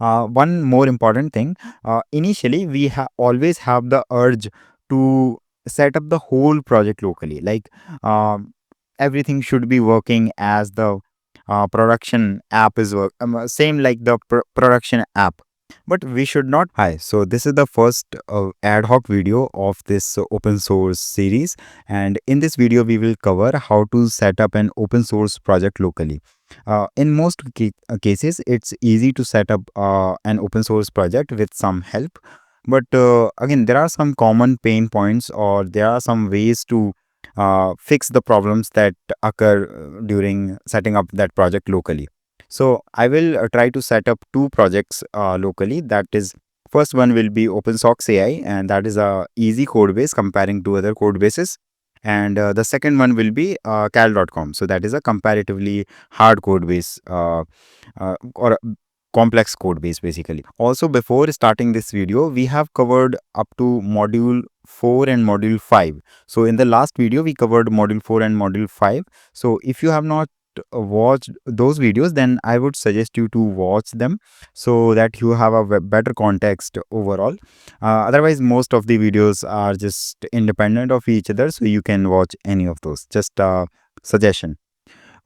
One more important thing, initially we always have the urge to set up the whole project locally. Like, everything should be working as the production app is same like the production app, but we should not. Hi, so this is the first ad hoc video of this open source series, and in this video we will cover how to set up an open source project locally. In most cases, it's easy to set up an open source project with some help, but again, there are some common pain points, or there are some ways to fix the problems that occur during setting up that project locally. So I will try to set up two projects locally. That is, first one will be opensox.ai, and that is a easy code base comparing to other code bases. And the second one will be cal.com. So that is a comparatively hard code base, or a complex code base basically. Also, before starting this video, we have covered up to module 4 and module 5. So in the last video, we covered module 4 and module 5. So if you have not watched those videos, then I would suggest you to watch them so that you have a better context overall. Otherwise, most of the videos are just independent of each other, so you can watch any of those. Just a suggestion.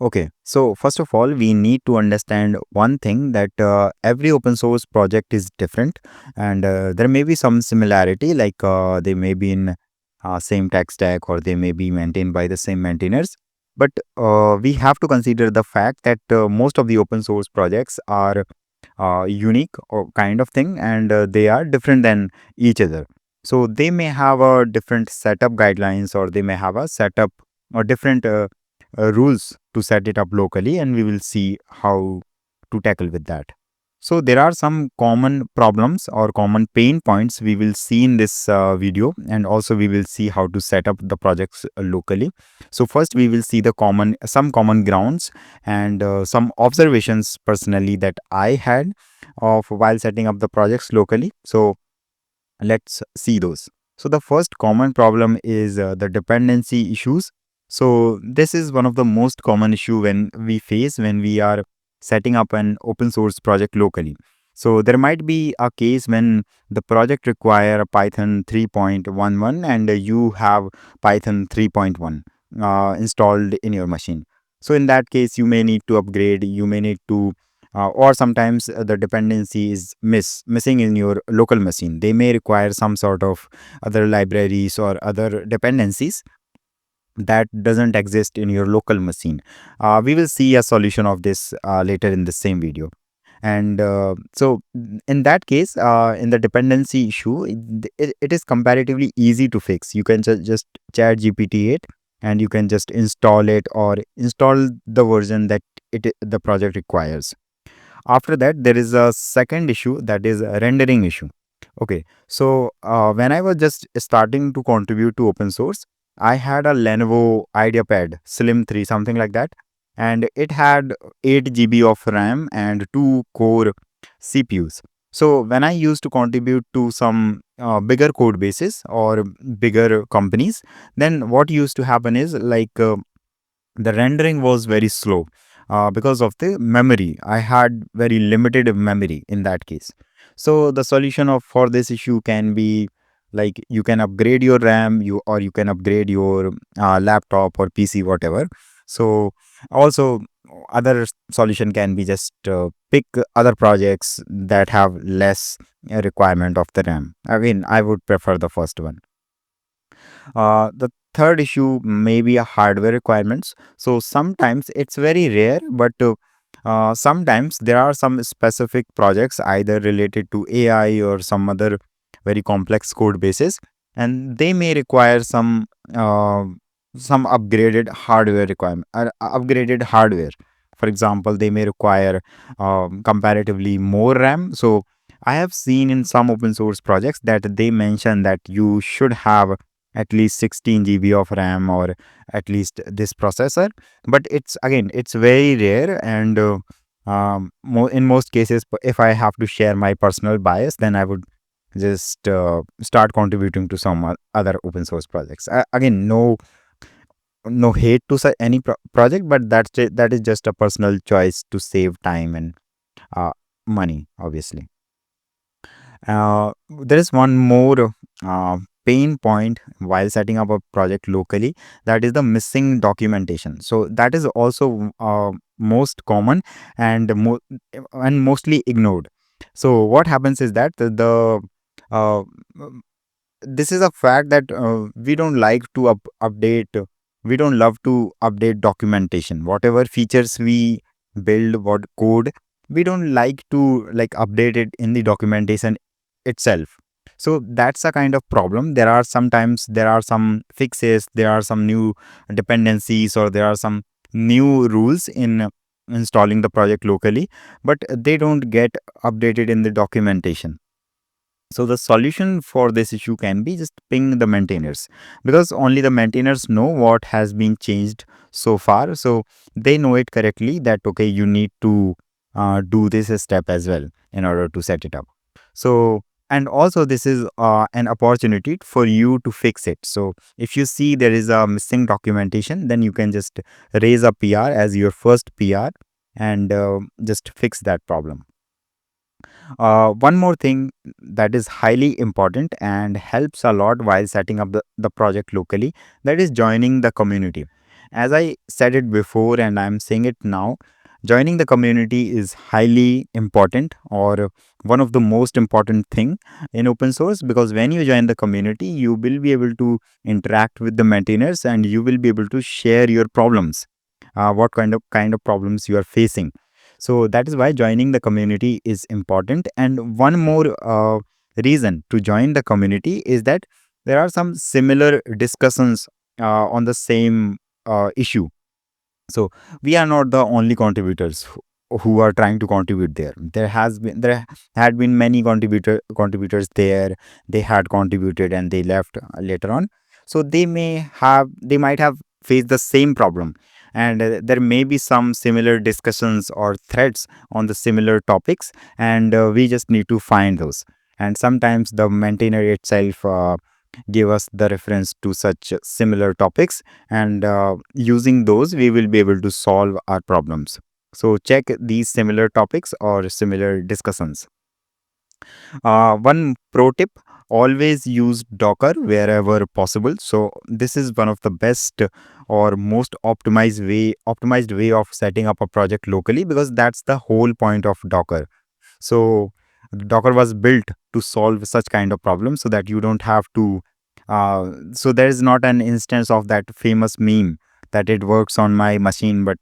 Okay, so first of all, we need to understand one thing, that every open source project is different, and there may be some similarity, like they may be in same tech stack, or they may be maintained by the same maintainers. But we have to consider the fact that most of the open source projects are unique or kind of thing, and they are different than each other. So they may have a different setup guidelines, or they may have a setup or different rules to set it up locally, and we will see how to tackle with that. So there are some common problems or common pain points we will see in this video, and also we will see how to set up the projects locally. So first we will see the some common grounds, and some observations personally that I had of while setting up the projects locally. So let's see those. So the first common problem is the dependency issues. So this is one of the most common issue when we face when we are setting up an open source project locally. So there might be a case when the project require a Python 3.11, and you have Python 3.1 installed in your machine. So in that case, you may need to upgrade, you may need to or sometimes the dependency is missing in your local machine. They may require some sort of other libraries or other dependencies that doesn't exist in your local machine. We will see a solution of this later in the same video. And so in that case, in the dependency issue, it is comparatively easy to fix. You can just chat GPT it, and you can just install it, or install the version that the project requires. After that, there is a second issue, that is a rendering issue. Okay, so when I was just starting to contribute to open source, I had a Lenovo IdeaPad Slim 3, something like that, and it had 8 GB of RAM and 2 core CPUs. So when I used to contribute to some bigger code bases or bigger companies, then what used to happen is, like, the rendering was very slow because of the memory. I had very limited memory in that case. So the solution of for this issue can be, like, you can upgrade your RAM, or you can upgrade your laptop or PC, whatever. So also other solution can be just pick other projects that have less requirement of the RAM. Again, I would prefer the first one. The third issue may be a hardware requirements. So sometimes it's very rare, but sometimes there are some specific projects either related to AI or some other very complex code bases, and they may require some upgraded hardware requirement, upgraded hardware. For example, they may require comparatively more RAM. So I have seen in some open source projects that they mention that you should have at least 16 GB of RAM, or at least this processor. But it's, again, it's very rare, and in most cases, if I have to share my personal bias, then I would just start contributing to some other open source projects. Again, no hate to any project, but that is just a personal choice to save time and money, obviously. There is one more pain point while setting up a project locally, that is the missing documentation. So that is also most common and and mostly ignored. So what happens is that the uh, this is a fact that we don't like to update, we don't love to update documentation. Whatever features we build, what code, we don't like to like update it in the documentation itself. So that's a kind of problem. There are sometimes there are some fixes, there are some new dependencies, or there are some new rules in installing the project locally, but they don't get updated in the documentation. So the solution for this issue can be just ping the maintainers, because only the maintainers know what has been changed so far. So they know it correctly that, okay, you need to do this step as well in order to set it up. So, and also this is an opportunity for you to fix it. So if you see there is a missing documentation, then you can just raise a PR as your first PR and just fix that problem. One more thing that is highly important and helps a lot while setting up the project locally, that is joining the community. As I said it before and I'm saying it now, joining the community is highly important, or one of the most important thing in open source, because when you join the community, you will be able to interact with the maintainers and you will be able to share your problems, what kind of problems you are facing. So that is why joining the community is important. And one more reason to join the community is that there are some similar discussions on the same issue. So we are not the only contributors who are trying to contribute there. There had been many contributors there. They had contributed and they left later on. So they might have faced the same problem, and there may be some similar discussions or threads on the similar topics, and we just need to find those. And sometimes the maintainer itself give us the reference to such similar topics, and using those we will be able to solve our problems. So check these similar topics or similar discussions. One pro tip: always use Docker wherever possible. So this is one of the best or most optimized way of setting up a project locally, because that's the whole point of Docker. So Docker was built to solve such kind of problems, so that you don't have to. So there is not an instance of that famous meme that it works on my machine, but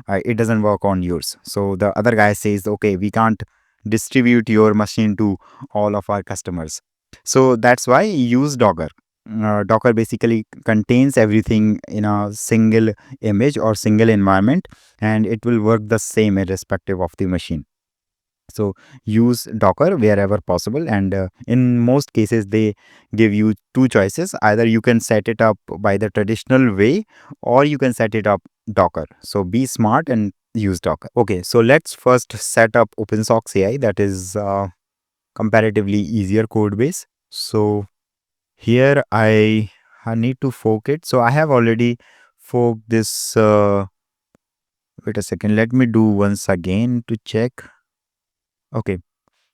it doesn't work on yours. So the other guy says, okay, we can't distribute your machine to all of our customers. So that's why use Docker. Docker basically contains everything in a single image or single environment, and it will work the same irrespective of the machine. So use Docker wherever possible, and in most cases they give you two choices: either you can set it up by the traditional way, or you can set it up Docker. So be smart and use Docker. Okay, so let's first set up opensox AI, that is comparatively easier code base. So here I need to fork it. So I have already forked this. Wait a second, let me do once again to check. Okay,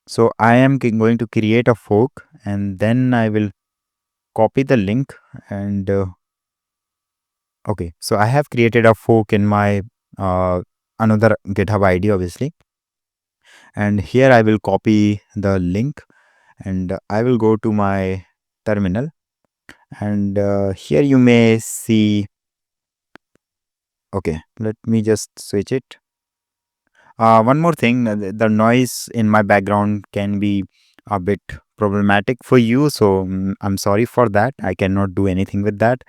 so I am going to create a fork, and then I will copy the link and okay. So I have created a fork in my another GitHub ID, obviously. And here I will copy the link, and I will go to my terminal, and here you may see, okay, let me just switch it. One more thing, the noise in my background can be a bit problematic for you. So I'm sorry for that. I cannot do anything with that.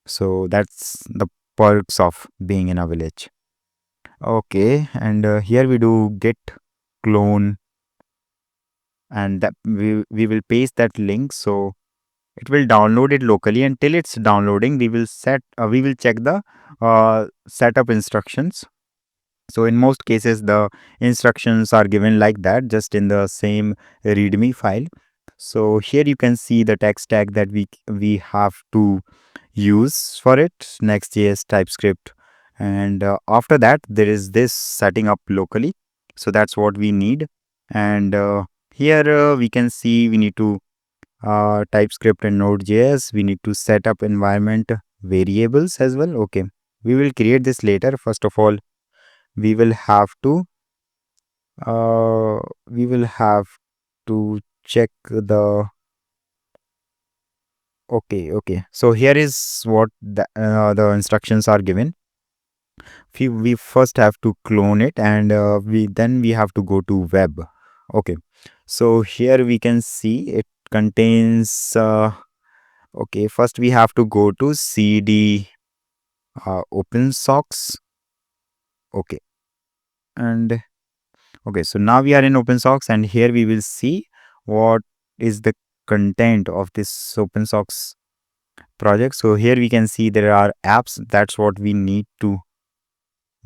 So that's the perks of being in a village. Okay. And here we do git clone, and that we will paste that link. So it will download it locally. Until it's downloading, we will check the setup instructions. So in most cases, the instructions are given like that, just in the same README file. So here you can see the tech stack that we have to use for it: Next.js, TypeScript, and after that there is this setting up locally. So that's what we need. And here we can see we need to TypeScript and Node.js. We need to set up environment variables as well. Okay, we will create this later. First of all, we will have to uh, we will have to check the. Okay. So here is what the instructions are given. We first have to clone it, and we have to go to web. Okay, so here we can see it contains. Okay, first we have to go to cd opensox. Okay, and okay, so now we are in opensox, and here we will see what is the content of this opensox project. So here we can see there are apps. That's what we need to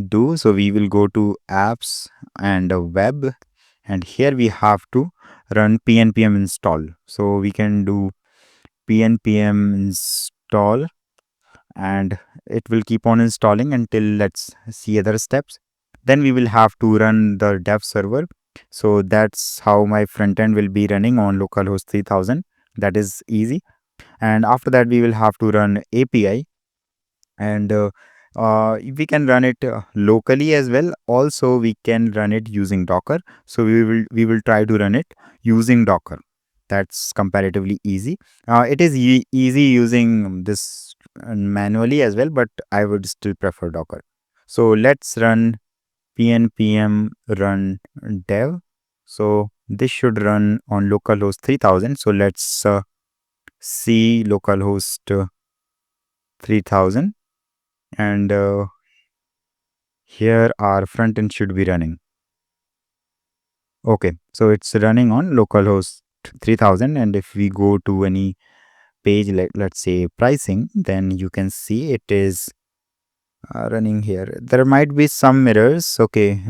do. So we will go to apps and web, and here we have to run pnpm install. So we can do pnpm install, and it will keep on installing until let's see other steps. Then we will have to run the dev server. So that's how my front end will be running on localhost 3000. That is easy. And after that we will have to run api, and we can run it locally as well. Also we can run it using docker. So we will try to run it using docker. That's comparatively easy. It is easy using this manually as well, but I would still prefer docker. So let's run pnpm run dev. So this should run on localhost 3000. So let's see localhost 3000, and here our front end should be running. Okay, so it's running on localhost 3000, and if we go to any page, let's say pricing, then you can see it is running here. There might be some errors. Okay,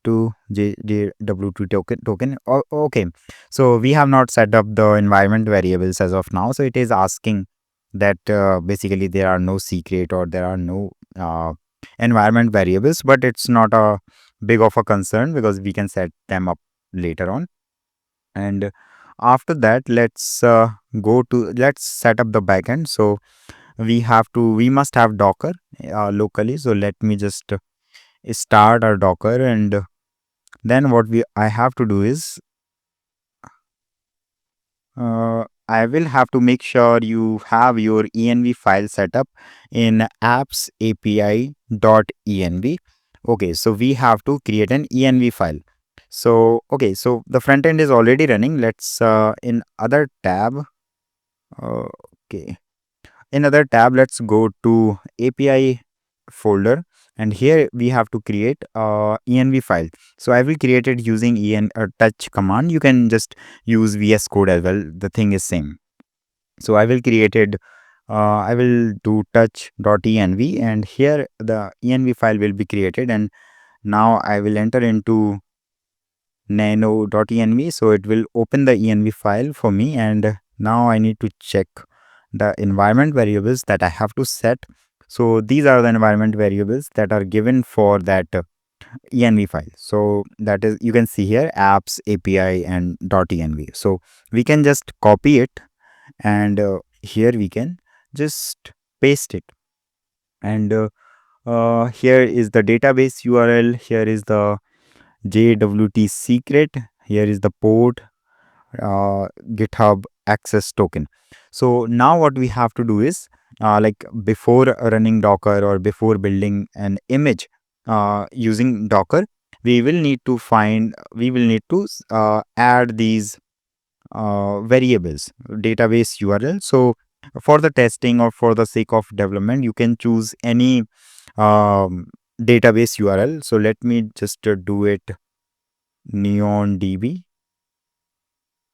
to JW2 token. Okay, so we have not set up the environment variables as of now. So it is asking that basically there are no secret or there are no environment variables, but it's not a big of a concern because we can set them up later on. And after that, let's set up the backend. So we must have docker locally. So let me just start our docker, and then what we I have to do is I will have to make sure you have your env file set up in apps api.env. Okay, so we have to create an env file. So okay, so the front end is already running. Let's in other tab. Okay, in other tab, let's go to API folder, and here we have to create env file. So I will create it using touch command. You can just use VS Code as well. The thing is same. So I will create it. I will do touch.env, and here the env file will be created. And now I will enter into nano.env. So it will open the env file for me, and now I need to check the environment variables that I have to set. So these are the environment variables that are given for that env file. So that is, you can see here, apps api and .env. So we can just copy it, and here we can just paste it. And here is the database URL. Here is the JWT secret. Here is the port, GitHub access token. So now what we have to do is, like before running Docker or before building an image using Docker, we will need to add these variables, database URL. So for the testing or for the sake of development, you can choose any database URL. So let me just do it neondb.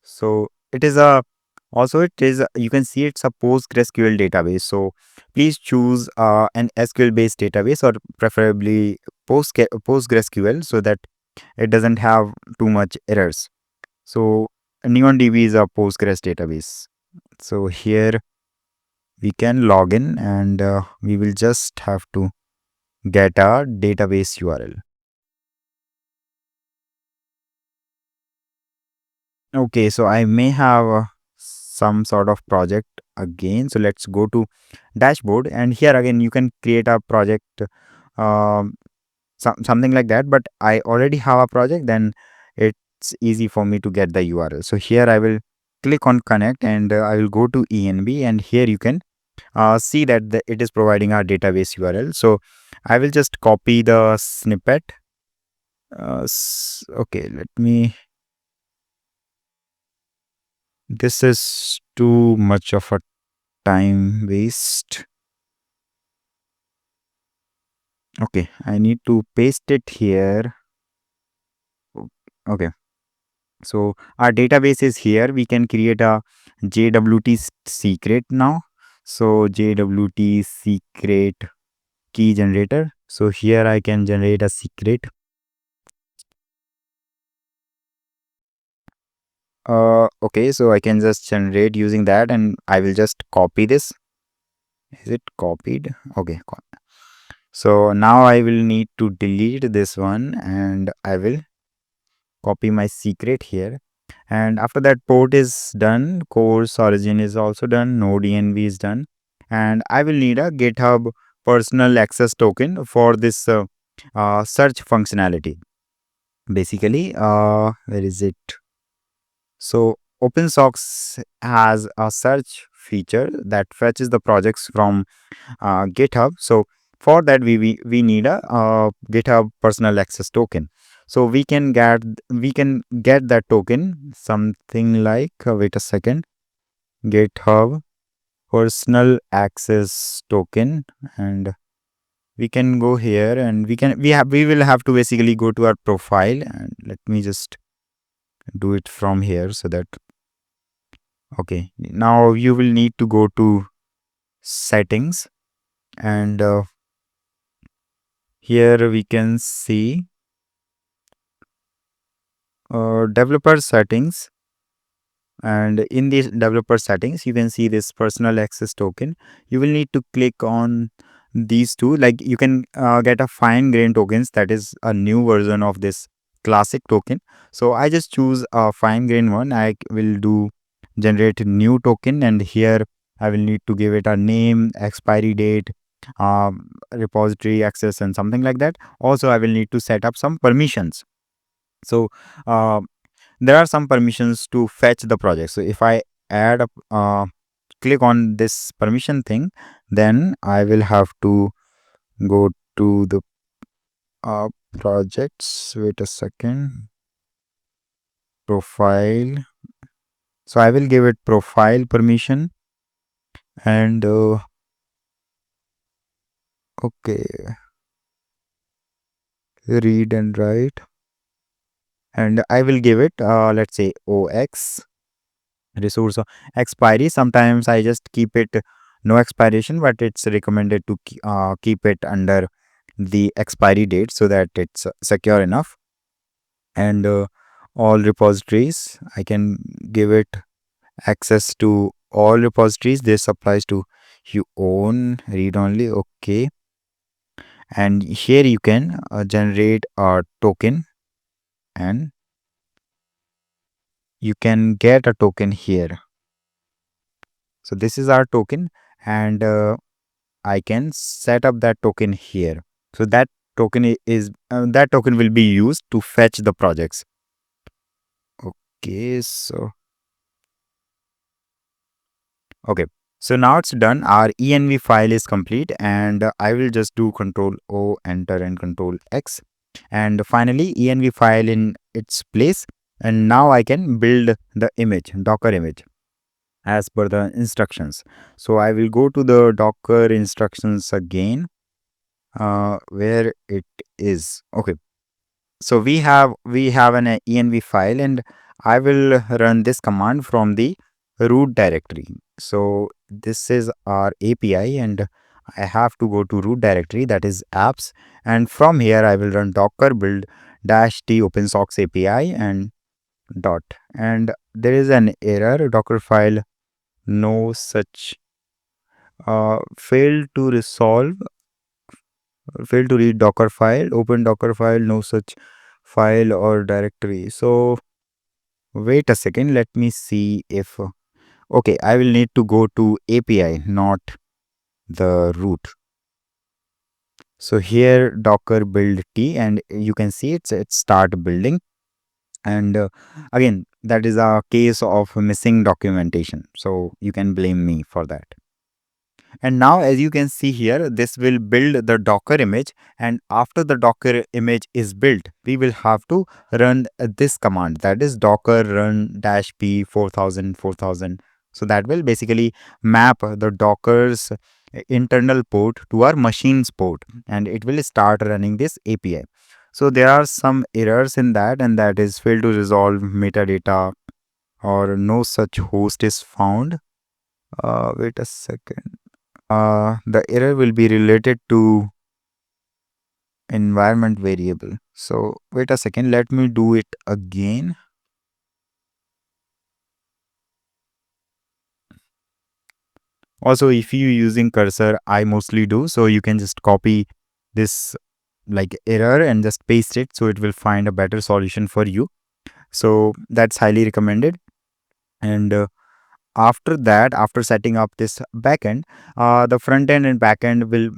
So it is a also it is you can see it's a PostgreSQL database. So please choose an SQL based database, or preferably PostgreSQL, so that it doesn't have too much errors. So NeonDB is a Postgres database. So here we can log in, and we will just have to get a database URL. Okay, so I may have some sort of project again. So let's go to dashboard, and here again you can create a project, um, something like that. But I already have a project, then it's easy for me to get the URL. So here I will click on connect, and I will go to ENB, and here you can see that it is providing our database URL. So I will just copy the snippet. Okay, let me. This is too much of a time waste. Okay, I need to paste it here. Okay, so our database is here. We can create a JWT secret now. So JWT secret key generator. So here I can generate a secret. Okay, so I can just generate using that, and I will just copy this. Is it copied? Okay, so now I will need to delete this one, and I will copy my secret here. And after that, port is done, course origin is also done, node env is done, and I will need a GitHub personal access token for this search functionality. Basically, where is it? So opensox has a search feature that fetches the projects from GitHub. So for that, we need a GitHub personal access token. So we can get that token, something like wait a second, GitHub personal access token, and we can go here, and we will have to basically go to our profile, and let me just do it from here so that okay, now you will need to go to settings, and here we can see developer settings, and in these developer settings you can see this personal access token. You will need to click on these two, like you can get a fine grain tokens, that is a new version of this classic token. So I just choose a fine grain one. I will do generate a new token, and here I will need to give it a name, expiry date, repository access, and something like that. Also I will need to set up some permissions. So uh, there are some permissions to fetch the project. So if I add a click on this permission thing, then I will have to go to the uh, projects. Wait a second, profile. So I will give it profile permission, and okay, read and write, and I will give it let's say OX resource expiry. Sometimes I just keep it no expiration, but it's recommended to keep it under the expiry date so that it's secure enough. And all repositories, I can give it access to all repositories. This applies to you own read only. Okay, and here you can generate a token, and you can get a token here. So this is our token, and I can set up that token here. So that that token will be used to fetch the projects. Okay, so okay. So now it's done. Our env file is complete, and I will just do Control O, enter, and Control X, and finally env file in its place. And now I can build the image, Docker image, as per the instructions. So I will go to the Docker instructions again, where it is. Okay, so we have an env file, and I will run this command from the root directory. So this is our API, and I have to go to root directory, that is apps, and from here I will run docker build dash t opensox API and dot, and there is an error, docker file no such failed to resolve, failed to read docker file, open docker file, no such file or directory. So Wait a second, let me see if okay, I will need to go to API, not the root. So here docker build t, and you can see it's start building. And again, that is a case of missing documentation, so you can blame me for that. And now, as you can see here, this will build the Docker image. And after the Docker image is built, we will have to run this command, that is docker run dash p 4000. So that will basically map the Docker's internal port to our machine's port, and it will start running this API. So there are some errors in that, and that is fail to resolve metadata or no such host is found. Wait a second. The error will be related to environment variable. So wait a second, let me do it again. Also, if you using cursor, I mostly do, so you can just copy this like error and just paste it, so it will find a better solution for you. So that's highly recommended. And after that, after setting up this backend, the front end and backend will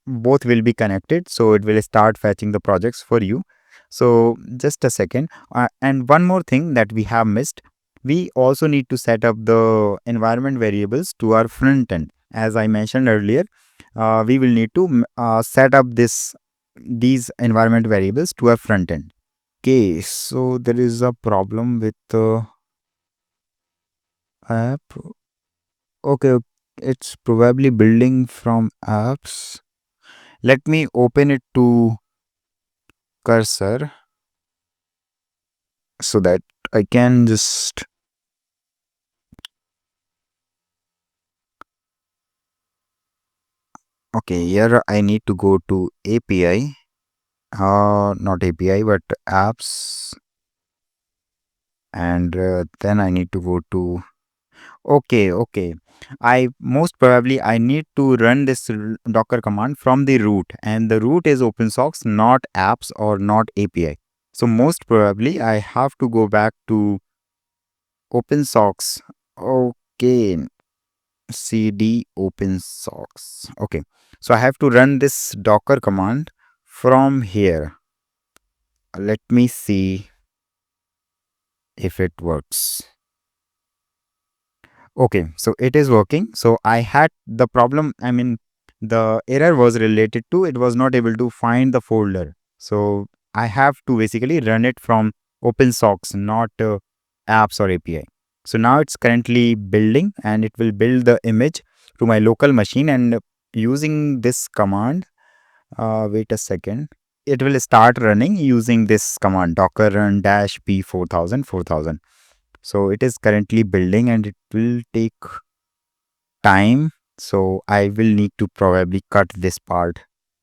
both will be connected, so it will start fetching the projects for you. So just a second, and one more thing that we have missed, we also need to set up the environment variables to our front end. As I mentioned earlier, we will need to set up these environment variables to our front end. Okay, so there is a problem with the app. Okay, it's probably building from apps. Let me open it to cursor so that I can just. Okay, here I need to go to API. Not API, but apps. And then I need to go to. Okay, okay. I most probably I need to run this Docker command from the root, and the root is opensox, not apps or not API. So most probably I have to go back to opensox. Okay, cd opensox. Okay, so I have to run this Docker command from here. Let me see if it works. Okay, so it is working. So I had the problem, I mean, the error was related to it was not able to find the folder. So I have to basically run it from opensox, not apps or API. So now it's currently building, and it will build the image to my local machine. And using this command, wait a second, it will start running using this command docker run dash p 4000. So it is currently building, and it will take time. So I will need to probably cut this part.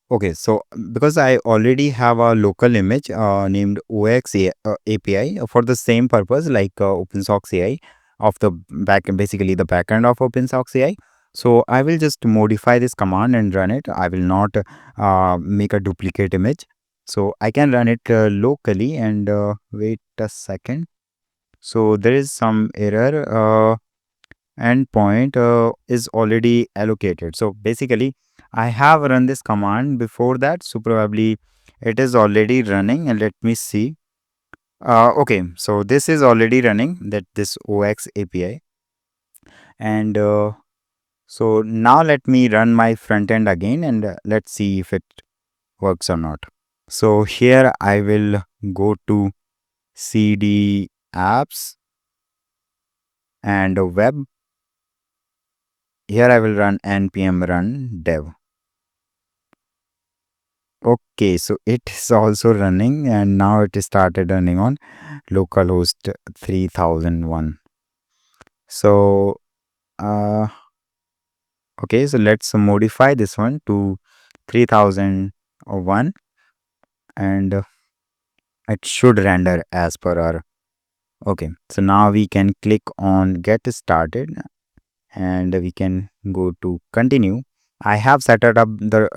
Okay, so because I already have a local image named API for the same purpose like OpenSox AI of the basically the backend of OpenSox AI. So I will just modify this command and run it. I will not make a duplicate image. So I can run it locally, and wait a second. So there is some error. Endpoint is already allocated. So basically, I have run this command before that. So probably it is already running. And let me see. Okay, so this is already running, that this OX API. And so now let me run my front end again, and let's see if it works or not. So here I will go to cd apps and web. Here I will run npm run dev. Okay, so it is also running, and now it is started running on localhost 3001. So, uh, okay, so let's modify this one to 3001, and it should render as per our. Okay, so now we can click on get started, and we can go to continue. I have set it up the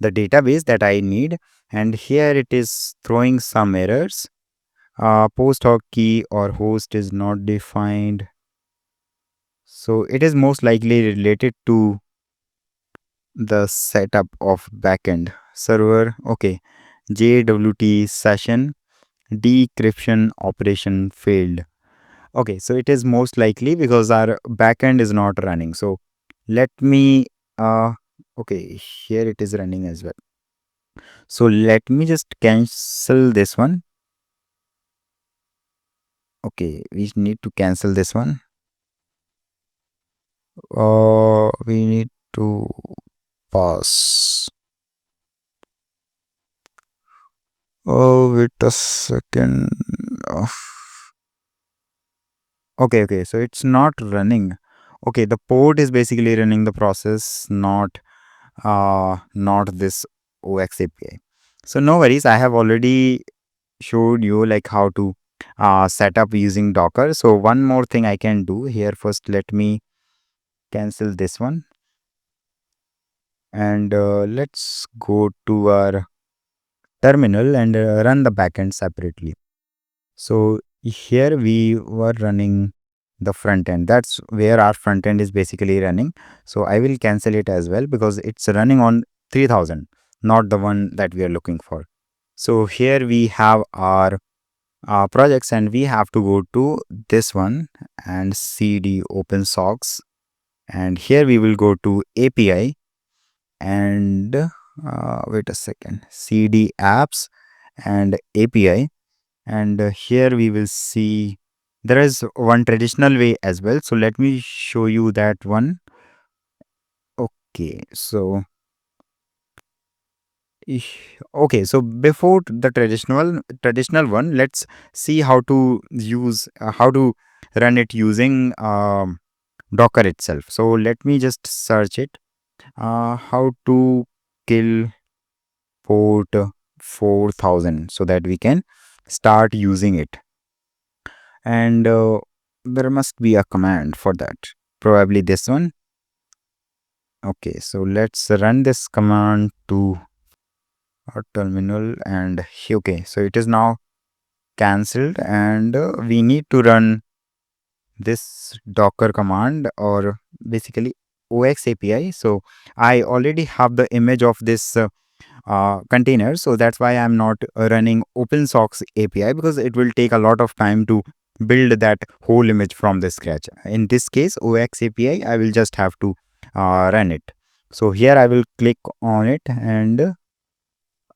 the database that I need, and here it is throwing some errors. Post hoc key or host is not defined. So it is most likely related to the setup of backend server. Okay, JWT session decryption operation failed. Okay, so it is most likely because our backend is not running. So let me okay, here it is running as well. So let me just cancel this one. Okay, we need to cancel this one. We need to pause. Oh, wait a second. Uh, Okay, okay. So it's not running. Okay, the port is basically running the process, not this OX API. So no worries. I have already showed you like how to set up using Docker. So one more thing I can do here. First, let me cancel this one, and let's go to our terminal and run the backend separately. So here we were running the front end. That's where our front end is basically running. So I will cancel it as well because it's running on 3000, not the one that we are looking for. So here we have our projects, and we have to go to this one and cd opensox, and here we will go to API and wait a second, cd apps and API, and here we will see there is one traditional way as well. So let me show you that one. Okay, so okay, so before the traditional one, let's see how to use how to run it using Docker itself. So let me just search it. How to kill port 4000 so that we can start using it. And there must be a command for that, probably this one. Okay, so let's run this command to our terminal, and okay, so it is now cancelled, and we need to run this docker command, or basically OX API. So I already have the image of this container, so that's why I'm not running opensox API, because it will take a lot of time to build that whole image from the scratch. In this case, OX API, I will just have to run it. So here I will click on it, and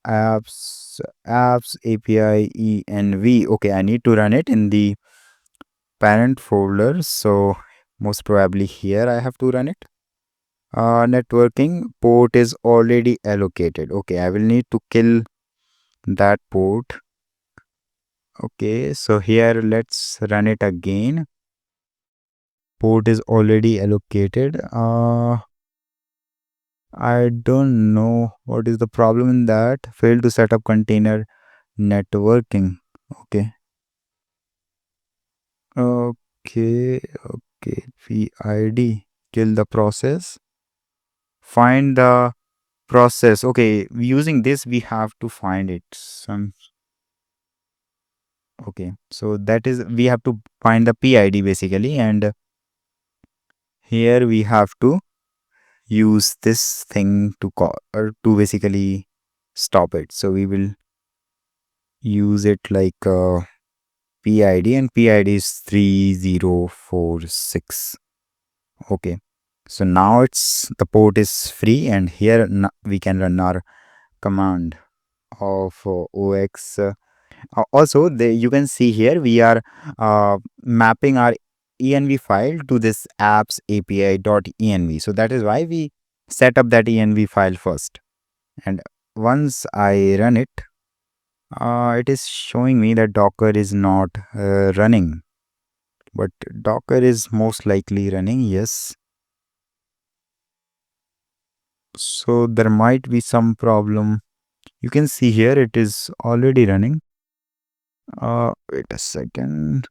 apps API env. Okay, I need to run it in the parent folder, so most probably here I have to run it. Networking port is already allocated. Okay, I will need to kill that port. Okay, so here let's run it again. Port is already allocated. I don't know what is the problem in that. Failed to set up container networking. Okay. Okay. Okay. PID. Kill the process. Find the process. Okay. Using this, we have to find it. Some. Okay. So that is, we have to find the PID basically, and here we have to use this thing to call or to basically stop it. So we will use it like PID, and PID is 3046. Okay. So now it's the port is free, and here we can run our command of OX. Also, you can see here we are mapping our env file to this apps api.env. So that is why we set up that env file first. And once I run it, it is showing me that Docker is not running. But Docker is most likely running, yes. So there might be some problem. You can see here it is already running. Wait a second.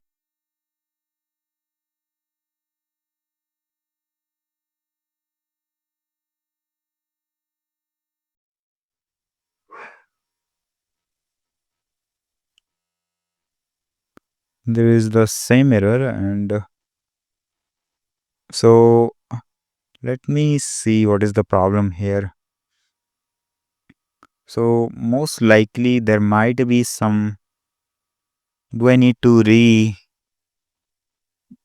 there is the same error. And so let me see what is the problem here. So most likely there might be some, do I need to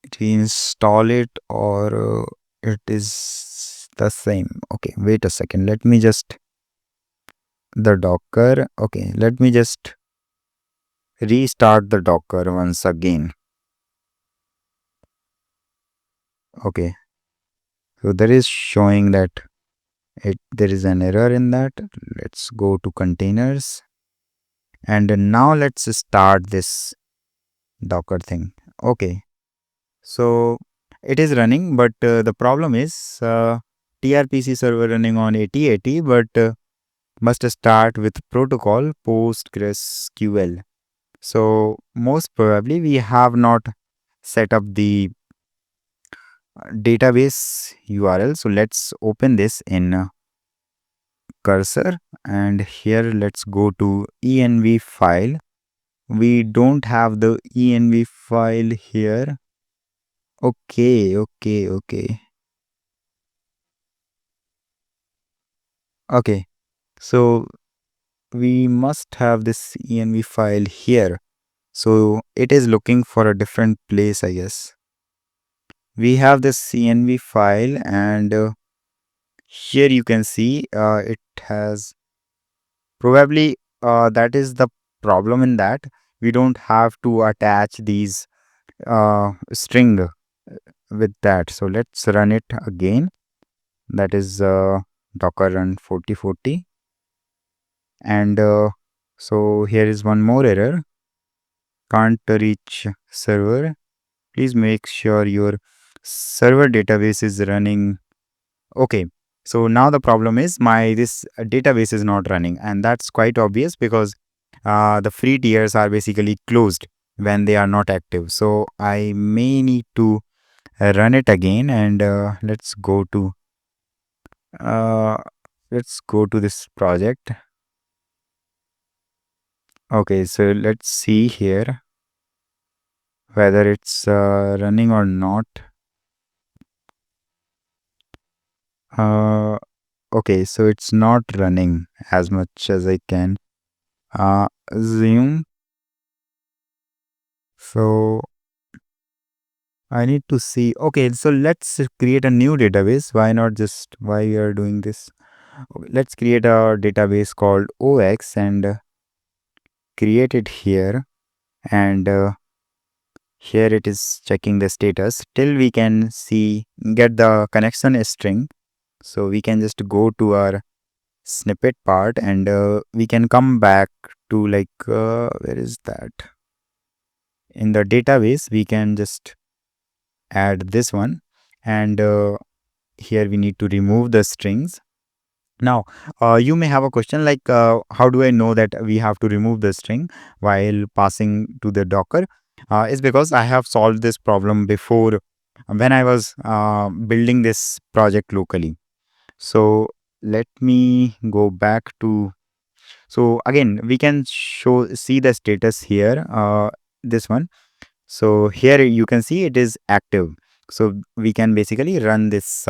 reinstall it, or it is the same? Okay, wait a second. Let me just, the Docker. Okay, let me just restart the Docker once again. Okay, so there is showing that there is an error in that. Let's go to containers, and now let's start this Docker thing. Okay, so it is running, but the problem is TRPC server running on 8080, but must start with protocol PostgreSQL. So most probably we have not set up the database URL. So let's open this in cursor, and here let's go to env file. We don't have the env file here. Okay. Okay, so we must have this env file here. So it is looking for a different place, I guess. We have this env file, and here you can see it has probably, that is the problem in that we don't have to attach these string with that. So let's run it again. That is docker run 4040, and so here is one more error: can't reach server. Please make sure your server database is running. Okay, so now the problem is my this database is not running, and that's quite obvious because the free tiers are basically closed when they are not active. So I may need to run it again, and uh, let's go to this project. Okay, so let's see here whether it's running or not. Uh, okay, so it's not running as much as I can assume. So I need to see. Okay, so let's create a new database. Why not just why we are doing this? Okay, let's create a database called OX and create it here. And here it is checking the status till we can see get the connection string. So we can just go to our snippet part, and we can come back to like where is that? In the database, we can just add this one, and here we need to remove the strings. Now you may have a question like how do I know that we have to remove the string while passing to the docker? Is because I have solved this problem before when I was building this project locally. So let me go back to, so again we can see the status here, this one. So here you can see it is active, so we can basically run this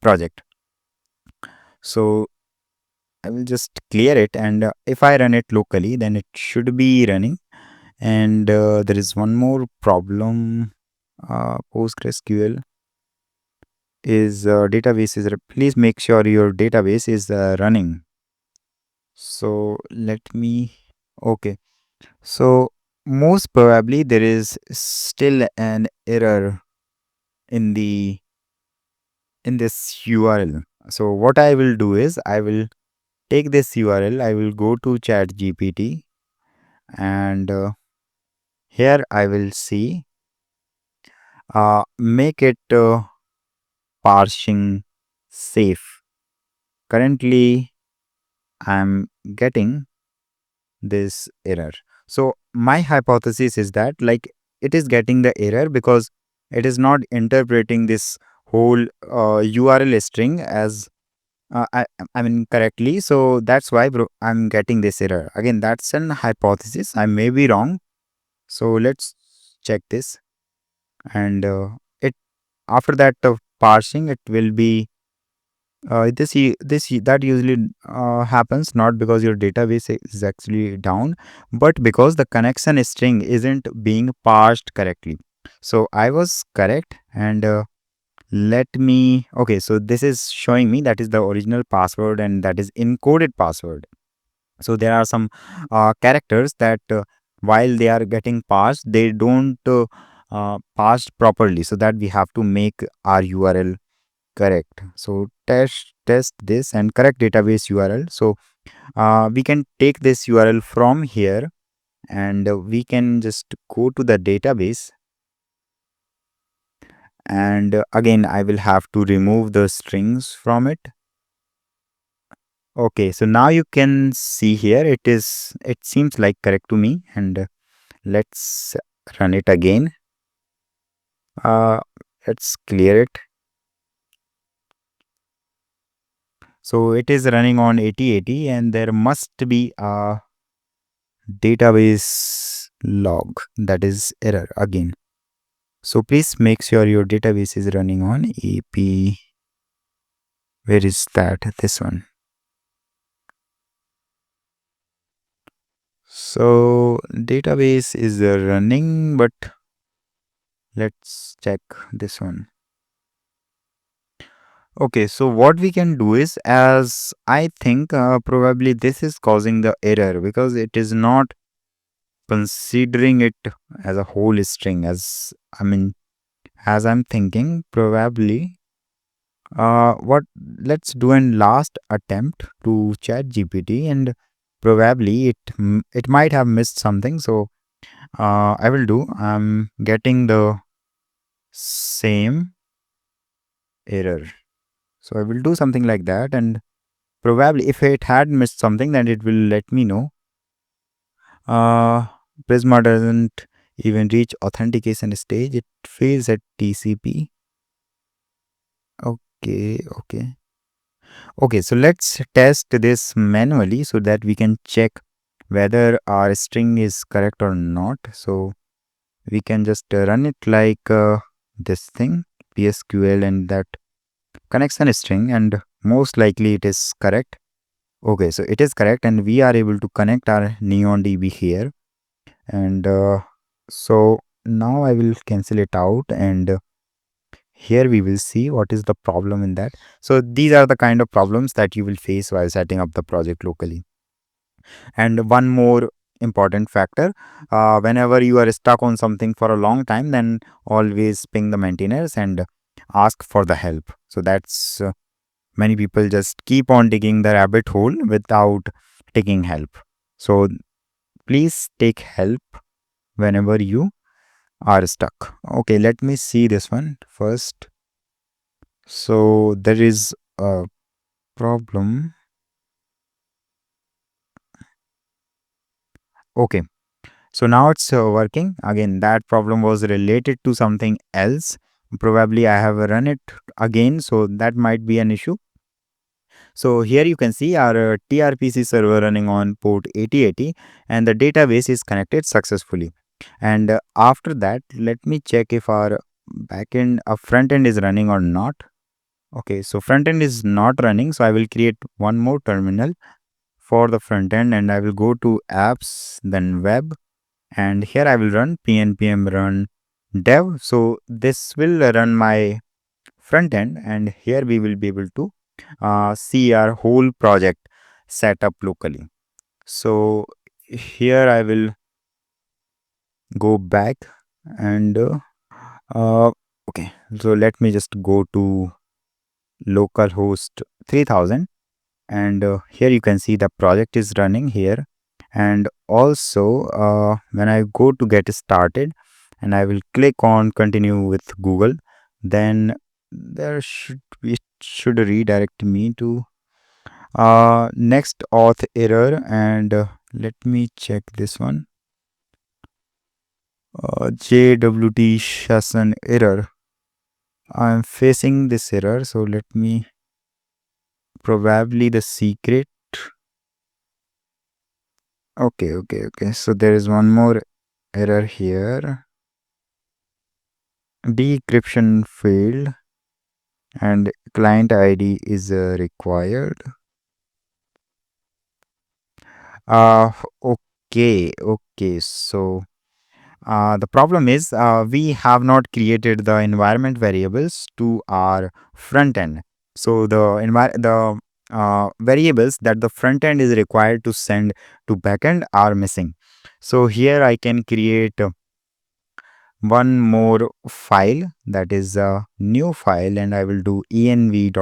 project. So I will just clear it, and if I run it locally, then it should be running. And there is one more problem. PostgreSQL is database is, please make sure your database is running. So let me, okay. So most probably there is still an error in the in this URL. So what I will do is I will take this URL, I will go to ChatGPT, and here I will see make it parsing safe. Currently I'm getting this error. So my hypothesis is that like it is getting the error because it is not interpreting this whole URL string as I mean correctly. So that's why I'm getting this error. Again, that's an hypothesis. I may be wrong. So let's check this, and it after that parsing, it will be that usually happens not because your database is actually down, but because the connection string isn't being parsed correctly. So I was correct, and let me okay, so this is showing me that is the original password and that is encoded password. So there are some characters that while they are getting parsed, they don't parsed properly, so that we have to make our URL correct. So test this and correct database URL. So we can take this URL from here, and we can just go to the database, and again I will have to remove the strings from it. Okay, so now you can see here it seems like correct to me, and let's run it again. uh let's clear it. So it is running on 8080, and there must be a database log that is error again. So please make sure your database is running on ap. Where is that? This one. So database is running, but let's check this one. Okay, so what we can do is, as I think probably this is causing the error because it is not considering it as a whole string. As I mean, as I'm thinking, probably what let's do an last attempt to chat GPT, and probably it might have missed something. So I will do. I'm getting the same error. So I will do something like that, and probably if it had missed something, then it will let me know. Uh, Prisma doesn't even reach authentication stage. It fails at TCP. Okay, okay. Okay, so let's test this manually so that we can check whether our string is correct or not. So we can just run it like this thing, PSQL, and that connection string, and most likely it is correct. Okay, so it is correct, and we are able to connect our Neon DB here. And so now I will cancel it out, and here we will see what is the problem in that. So these are the kind of problems that you will face while setting up the project locally. And one more important factor, whenever you are stuck on something for a long time, then always ping the maintainers and ask for the help. So that's many people just keep on digging the rabbit hole without taking help. So please take help whenever you are stuck. Okay, let me see this one first. So there is a problem. Okay, so now it's working. Again, that problem was related to something else. Probably I have run it again, so that might be an issue. So here you can see our TRPC server running on port 8080, and the database is connected successfully. And after that, let me check if our backend, front end is running or not. Okay, so front end is not running, so I will create one more terminal for the front end, and I will go to apps, then web, and here I will run pnpm run dev. So this will run my front end, and here we will be able to see our whole project set up locally. So here I will go back, and okay, so let me just go to localhost 3000, and here you can see the project is running here. And also when I go to get started and I will click on continue with Google, then there should redirect me to next auth error. And let me check this one, JWT session error. I'm facing this error, so let me probably the secret. Okay, okay, okay. So there is one more error here. decryption failed and client ID is required. Uh, okay. So the problem is we have not created the environment variables to our front end. So the variables that the front end is required to send to backend are missing. So here I can create one more file, that is a new file, and I will do env.local.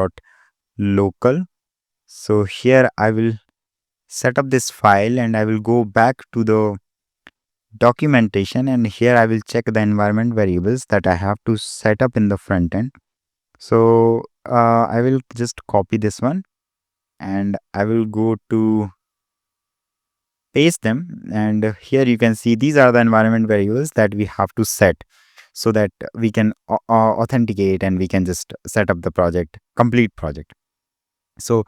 So here I will set up this file and I will go back to the documentation, and here I will check the environment variables that I have to set up in the front end. So I will just copy this one and I will go to paste them, and here you can see these are the environment variables that we have to set so that we can authenticate and we can just set up the complete project. So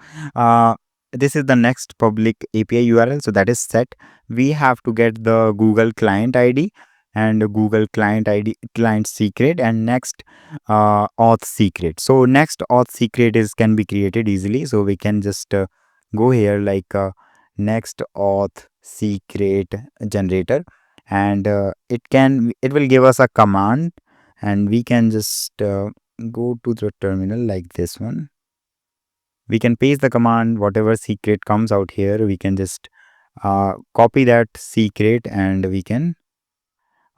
this is the next public API URL. So that is set. We have to get the Google client ID and Google client ID client secret, and next auth secret. So next auth secret is can be created easily. So we can just go here like next auth secret generator, and it will give us a command, and we can just go to the terminal like this one. We can paste the command, whatever secret comes out here, we can just copy that secret, and we can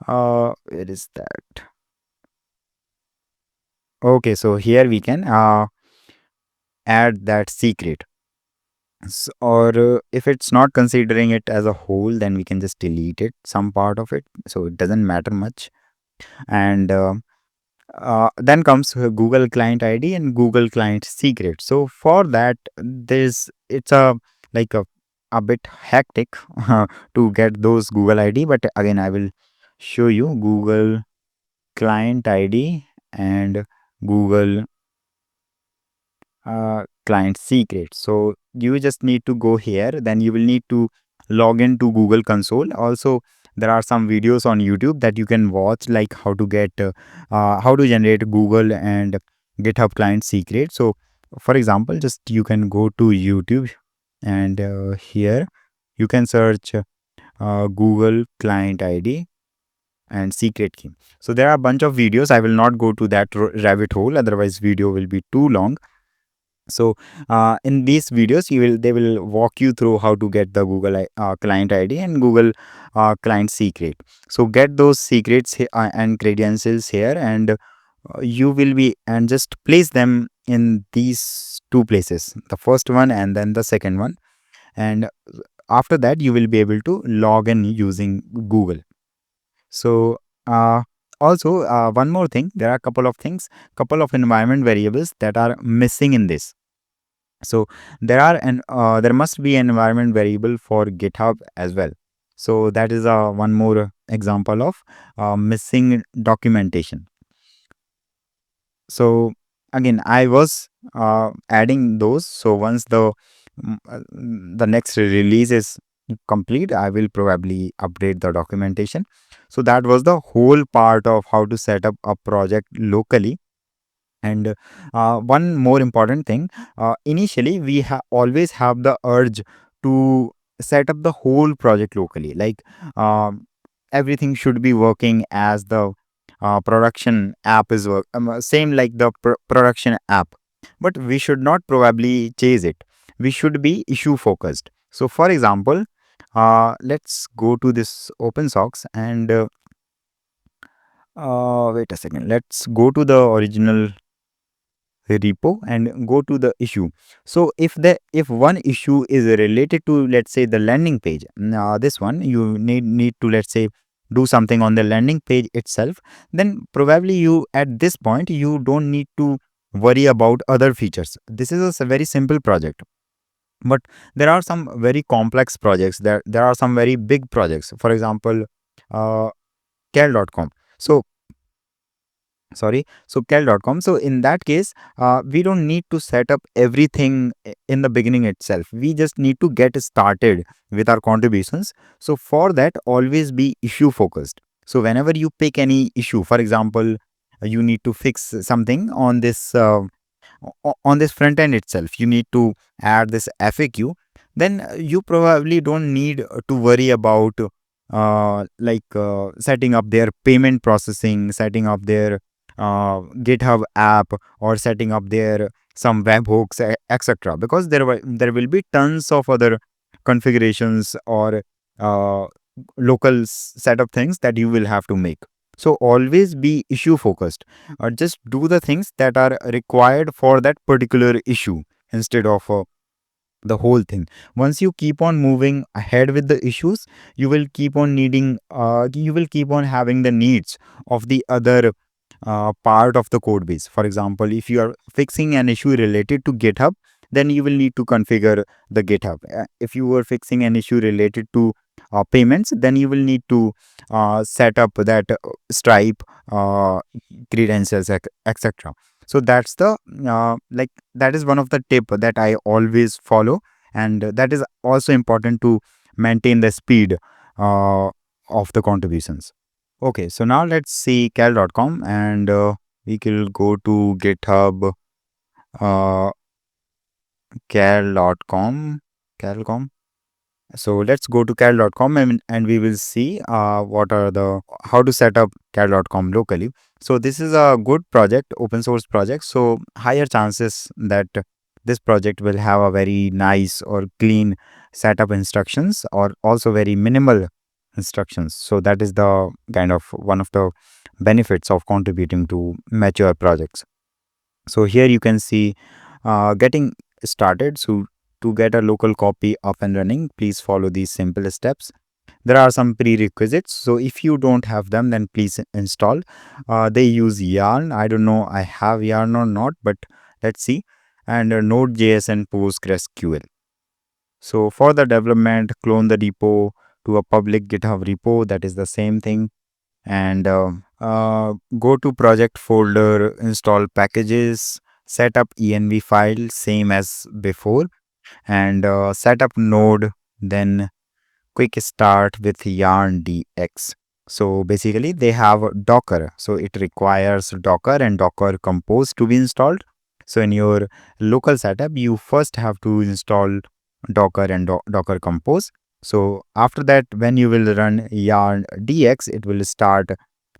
where is that? Okay, so here we can add that secret. Or if it's not considering it as a whole, then we can just delete it, some part of it, so it doesn't matter much. And then comes Google client ID and Google client secret. So for that, it's like a bit hectic to get those Google ID, but again I will show you Google client ID and Google client secret. So you just need to go here, then you will need to log into Google console. Also there are some videos on YouTube that you can watch, like how to generate Google and GitHub client secret. So for example, just you can go to YouTube, and here you can search Google client ID and secret key. So there are a bunch of videos. I will not go to that rabbit hole, otherwise video will be too long. So in these videos they will walk you through how to get the Google client ID and Google client secret. So get those secrets and credentials here, and you will be, and just place them in these two places, the first one and then the second one, and after that you will be able to log in using Google. So uh, also one more thing, there are a couple of things, couple of environment variables that are missing in this. So there must be an environment variable for GitHub as well. So that is one more example of missing documentation. So again, I was adding those. So once the next release is complete, I will probably update the documentation. So that was the whole part of how to set up a project locally. And one more important thing, initially we always have the urge to set up the whole project locally. Like everything should be working as the production app is same like the production app. But we should not probably chase it. We should be issue focused. So for example, let's go to this OpenSox and wait a second. Let's go to the original repo and go to the issue. So if one issue is related to, let's say, the landing page, this one you need to, let's say, do something on the landing page itself, then probably you at this point you don't need to worry about other features. This is a very simple project. But there are some very complex projects, there are some very big projects, for example uh, cal.com. So cal.com. So in that case, we don't need to set up everything in the beginning itself. We just need to get started with our contributions. So for that, always be issue focused. So whenever you pick any issue, for example, you need to fix something on this front end itself. You need to add this FAQ. Then you probably don't need to worry about setting up their payment processing, setting up their GitHub app, or setting up their some webhooks, etc. Because there will be tons of other configurations or uh, local set of things that you will have to make. So always be issue focused, or just do the things that are required for that particular issue instead of the whole thing. Once you keep on moving ahead with the issues, you will keep on having the needs of the other part of the code base. For example, if you are fixing an issue related to GitHub, then you will need to configure the GitHub. If you were fixing an issue related to payments, then you will need to set up that Stripe credentials, etc. So that's the that is one of the tip that I always follow, and that is also important to maintain the speed of the contributions. Okay, so now let's see cal.com, and we will go to GitHub uh, cal.com. Cal.com. So let's go to cal.com, and we will see what are the how to set up cal.com locally. So this is a good project, open source project. So higher chances that this project will have a very nice or clean setup instructions, or also very minimal instructions. So that is the kind of one of the benefits of contributing to mature projects. So here you can see getting started. So to get a local copy up and running, please follow these simple steps. There are some prerequisites. So if you don't have them, then please install. They use Yarn. I don't know I have Yarn or not, but let's see. And Node.js and PostgreSQL. So for the development, clone the repo to a public GitHub repo. That is the same thing. And go to project folder, install packages, set up env file, same as before, and set up node, then quick start with yarn dx. So basically they have Docker, so it requires Docker and Docker Compose to be installed. So in your local setup, you first have to install Docker and Docker Compose. So after that, when you will run yarn dx, it will start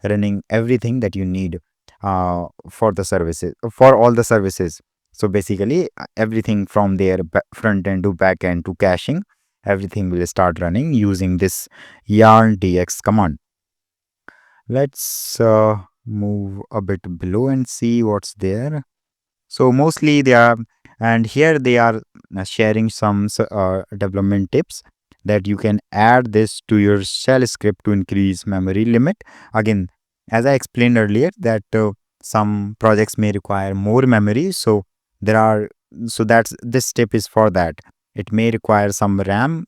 running everything that you need for the services, for all the services. So basically everything from their front end to back end to caching, everything will start running using this yarn dx command. Let's move a bit below and see what's there. So mostly they are, and here they are sharing some development tips that you can add this to your shell script to increase memory limit. Again, as I explained earlier, that some projects may require more memory. So there are, so that's this tip is for that. It may require some RAM,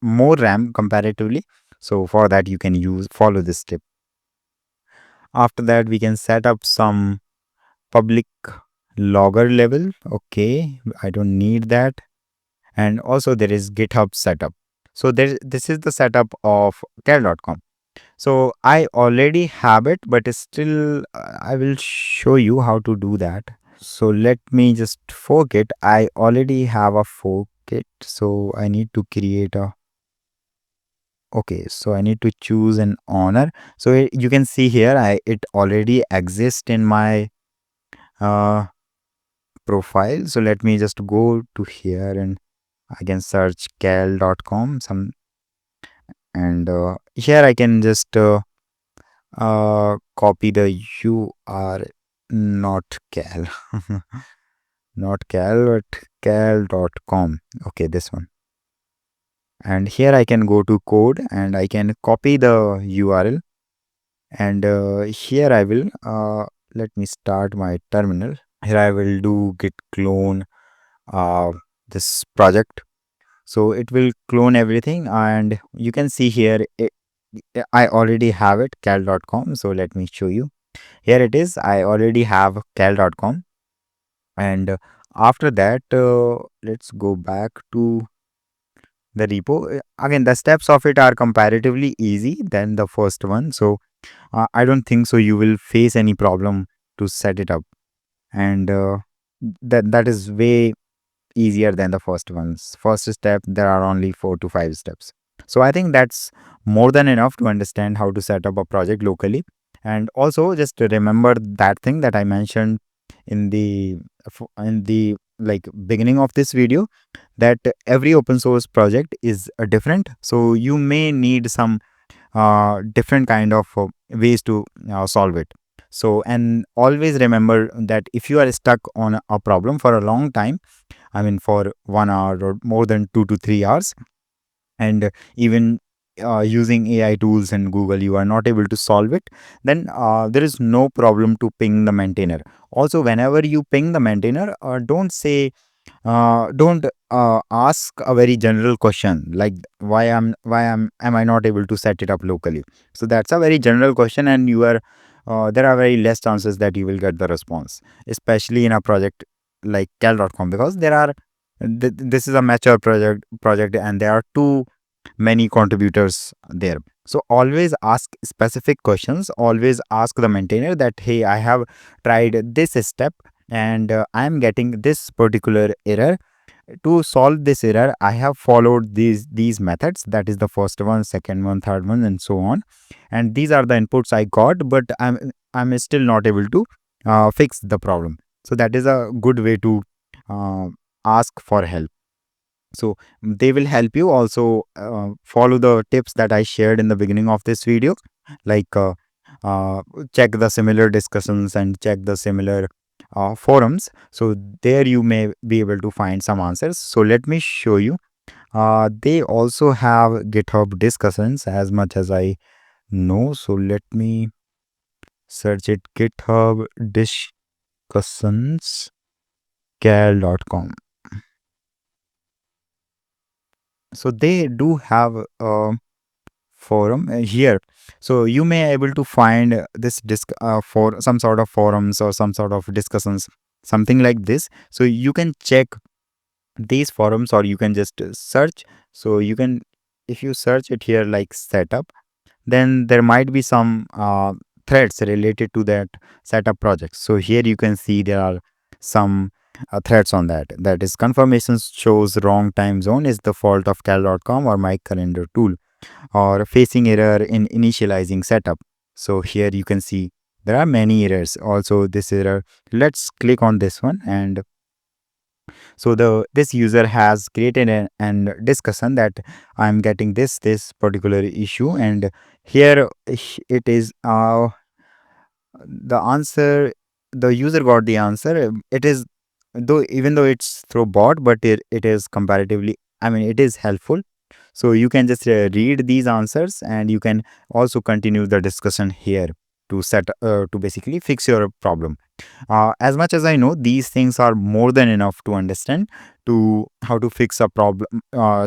more RAM comparatively. So for that, you can follow this tip. After that, we can set up some public logger level. Okay, I don't need that. And also there is GitHub setup. So this is the setup of cal.com. So I already have it, but still I will show you how to do that. So let me just forget. I already have a forget. So I need to create a, okay, so I need to choose an honor. So you can see here, it already exists in my uh, profile. So let me just go to here, and I can search cal.com and here I can just copy the URL, not cal, not cal, but cal.com. Okay, this one. And here I can go to code and I can copy the URL, and here I will let me start my terminal. Here I will do git clone this project. So it will clone everything, and you can see here I already have it, cal.com. So let me show you. Here it is. I already have cal.com, and after that, let's go back to the repo. Again, the steps of it are comparatively easy than the first one. So I don't think so you will face any problem to set it up. And that is way easier than the first ones. First step, there are only 4 to 5 steps. So I think that's more than enough to understand how to set up a project locally. And also just to remember that thing that I mentioned in the like beginning of this video, that every open source project is different. So you may need some different kind of ways to solve it. So, and always remember that if you are stuck on a problem for a long time, I mean, for 1 hour or more than 2 to 3 hours, and even using AI tools and Google, you are not able to solve it, then there is no problem to ping the maintainer. Also, whenever you ping the maintainer, don't ask a very general question like am I not able to set it up locally. So that's a very general question, and you are there are very less chances that you will get the response, especially in a project like cal.com, because this is a mature project and there are too many contributors there. So always ask specific questions. Always ask the maintainer that, hey, I have tried this step and I am getting this particular error. To solve this error, I have followed these methods. That is the first one, second one, third one, and so on. And these are the inputs I got, but I'm still not able to fix the problem. So that is a good way to uh, ask for help. So they will help you. Also follow the tips that I shared in the beginning of this video, like uh, check the similar discussions and check the similar forums. So there you may be able to find some answers. So let me show you. They also have GitHub discussions, as much as I know. So let me search it. GitHub discussions cal.com. So they do have forum here. So you may able to find this for some sort of forums or some sort of discussions, something like this. So you can check these forums, or you can just search. So you can, if you search it here like setup, then there might be some threads related to that setup project. So here you can see there are some threads on that. That is, confirmations shows wrong time zone is the fault of cal.com or my calendar tool, or facing error in initializing setup. So here you can see there are many errors. Also this error, let's click on this one. And so this user has created an discussion that I'm getting this particular issue, and here it is the answer. The user got the answer. It is, though, even though it's through bot, but it is comparatively, I mean, it is helpful. So you can just read these answers, and you can also continue the discussion here to to basically fix your problem. As much as I know, these things are more than enough to understand to how to fix a problem,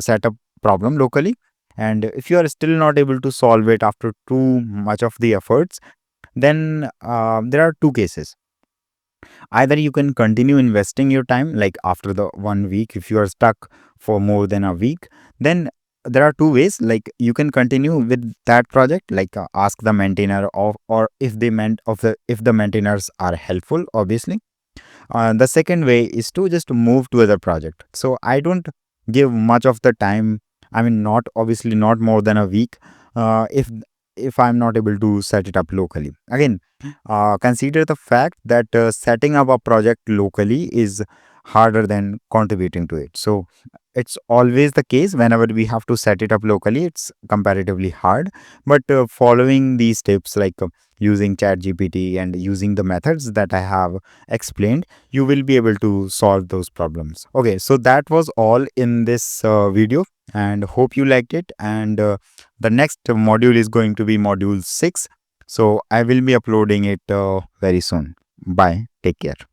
set a problem locally. And if you are still not able to solve it after too much of the efforts, then there are two cases. Either you can continue investing your time, like after the 1 week. If you are stuck for more than a week, then there are two ways. Like you can continue with that project, like ask the maintainer of, or if they meant of the if the maintainers are helpful, obviously. The second way is to just move to other project. So I don't give much of the time. I mean, not obviously not more than a week. If I'm not able to set it up locally, again, consider the fact that setting up a project locally is harder than contributing to it. So it's always the case, whenever we have to set it up locally, it's comparatively hard. But following these tips, like using chat gpt and using the methods that I have explained, you will be able to solve those problems. Okay, so that was all in this video, and hope you liked it. And the next module is going to be module 6. So I will be uploading it very soon. Bye, take care.